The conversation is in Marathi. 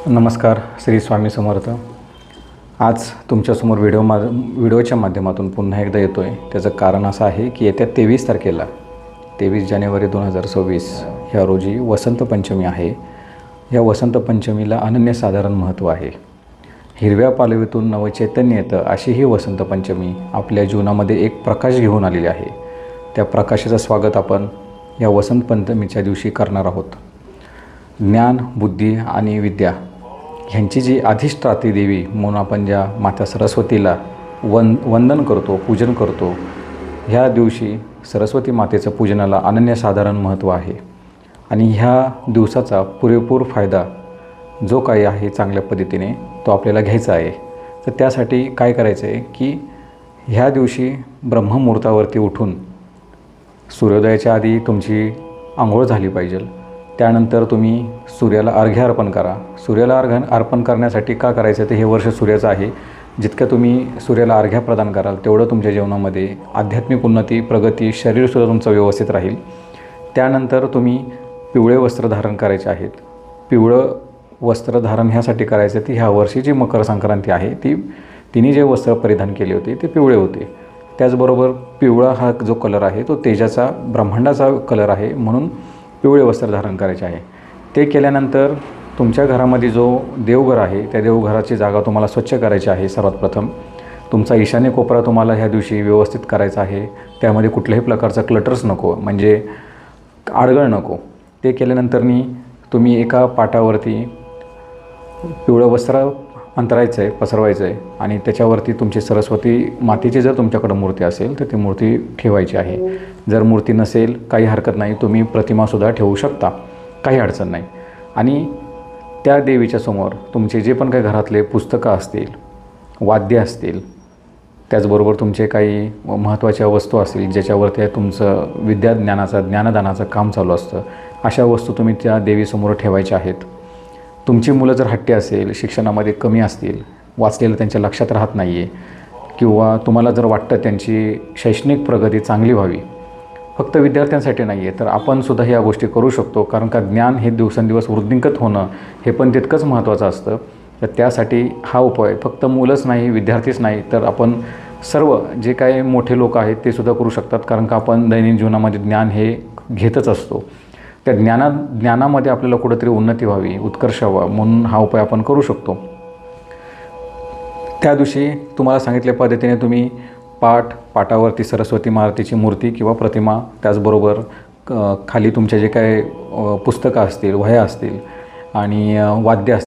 नमस्कार, श्री स्वामी समर्थ। आज तुमच्यासमोर व्हिडिओच्या माध्यमातून पुन्हा एकदा येतो आहे। त्याचं कारण असं आहे की येत्या 23 तारखेला 23 जानेवारी 2026 ह्या रोजी वसंत पंचमी आहे। या वसंत पंचमीला अनन्यसाधारण महत्त्व आहे। हिरव्या पालवीतून नवचैतन्य येतं अशी ही वसंत पंचमी आपल्या जीवनामध्ये एक प्रकाश घेऊन आलेली आहे। त्या प्रकाशाचं स्वागत आपण या वसंत पंचमीच्या दिवशी करणार आहोत। ज्ञान, बुद्धी आणि विद्या ह्यांची जी अधिष्ठात्री देवी म्हणून आपण ज्या माता सरस्वतीला वंदन करतो, पूजन करतो, ह्या दिवशी सरस्वती मातेचं पूजनाला अनन्यसाधारण महत्त्व आहे। आणि ह्या दिवसाचा पुरेपूर फायदा जो काही आहे चांगल्या पद्धतीने तो आपल्याला घ्यायचा आहे। तर त्यासाठी काय करायचं आहे की ह्या दिवशी ब्रह्ममुहूर्तावरती उठून सूर्योदयाच्या आधी तुमची आंघोळ झाली पाहिजे। त्यानंतर तुम्ही सूर्याला अर्घ्य अर्पण करा। सूर्याला अर्घ्य अर्पण करण्यासाठी का करायचं ते हे वर्ष सूर्याचं आहे। जितकं तुम्ही सूर्याला अर्घ्य प्रदान कराल तेवढं तुमच्या जीवनामध्ये आध्यात्मिक उन्नती, प्रगती, शरीरसुद्धा तुमचं व्यवस्थित राहील। त्यानंतर तुम्ही पिवळे वस्त्र धारण करायचे आहेत। पिवळं वस्त्र धारण ह्यासाठी करायचं ती ह्या वर्षी जी मकर संक्रांती आहे तिने जे वस्त्र परिधान केले होते ते पिवळे होते। त्याचबरोबर पिवळा हा जो कलर आहे तो तेजाचा, ब्रह्मांडाचा कलर आहे, म्हणून पिवळे वस्त्र धारण करायचे आहे। ते केल्यानंतर तुमच्या घरामध्ये जो देवघर आहे त्या देवघराची जागा तुम्हाला स्वच्छ करायची आहे। सर्वात प्रथम तुमचा ईशान्य कोपरा तुम्हाला ह्या दिवशी व्यवस्थित करायचा आहे। त्यामध्ये कुठल्याही प्रकारचा क्लटर्स नको, म्हणजे आडगळ नको। ते केल्यानंतरनी तुम्ही एका पाटावरती पिवळं वस्त्र अंतरायचं आहे, पसरवायचं आहे आणि त्याच्यावरती तुमची सरस्वती मातेची जर तुमच्याकडं मूर्ती असेल तर ती मूर्ती ठेवायची आहे। जर मूर्ती नसेल काही हरकत नाही, तुम्ही प्रतिमासुद्धा ठेवू शकता, काही अडचण नाही। आणि त्या देवीच्या समोर तुमचे जे पण काही घरातले पुस्तकं असतील, वाद्य असतील, त्याचबरोबर तुमचे काही महत्त्वाच्या वस्तू असतील ज्याच्यावरती तुमचं ज्ञानदानाचं काम चालू असतं, अशा वस्तू तुम्ही त्या देवीसमोर ठेवायच्या आहेत। तुमची मुलं जर हट्टी असेल, शिक्षणामध्ये कमी असतील, वाचलेलं त्यांच्या लक्षात राहत नाही आहे, किंवा तुम्हाला जर वाटतं त्यांची शैक्षणिक प्रगती चांगली व्हावी, फक्त विद्यार्थ्यांसाठी नाही आहे तर आपणसुद्धा ह्या गोष्टी करू शकतो। कारण का ज्ञान हे दिवसेंदिवस वृद्धिंगत होणं हे पण तितकंच महत्त्वाचं असतं। तर त्यासाठी हा उपाय फक्त मुलंच नाही, विद्यार्थीच नाही, तर आपण सर्व जे काही मोठे लोक आहेत ते सुद्धा करू शकतात। कारण का आपण दैनंदिन जीवनामध्ये ज्ञान हे घेतच असतो। त्या ज्ञानामध्ये आपल्याला कुठंतरी उन्नती व्हावी, उत्कर्ष व्हावा, म्हणून हा उपाय आपण करू शकतो। त्या दिवशी तुम्हाला सांगितल्या पद्धतीने तुम्ही पाटावरती सरस्वती मातेची मूर्ती किंवा प्रतिमा, त्याचबरोबर खाली तुमचे जे काही पुस्तकं असतील, वह्या असतील आणि वाद्य असतील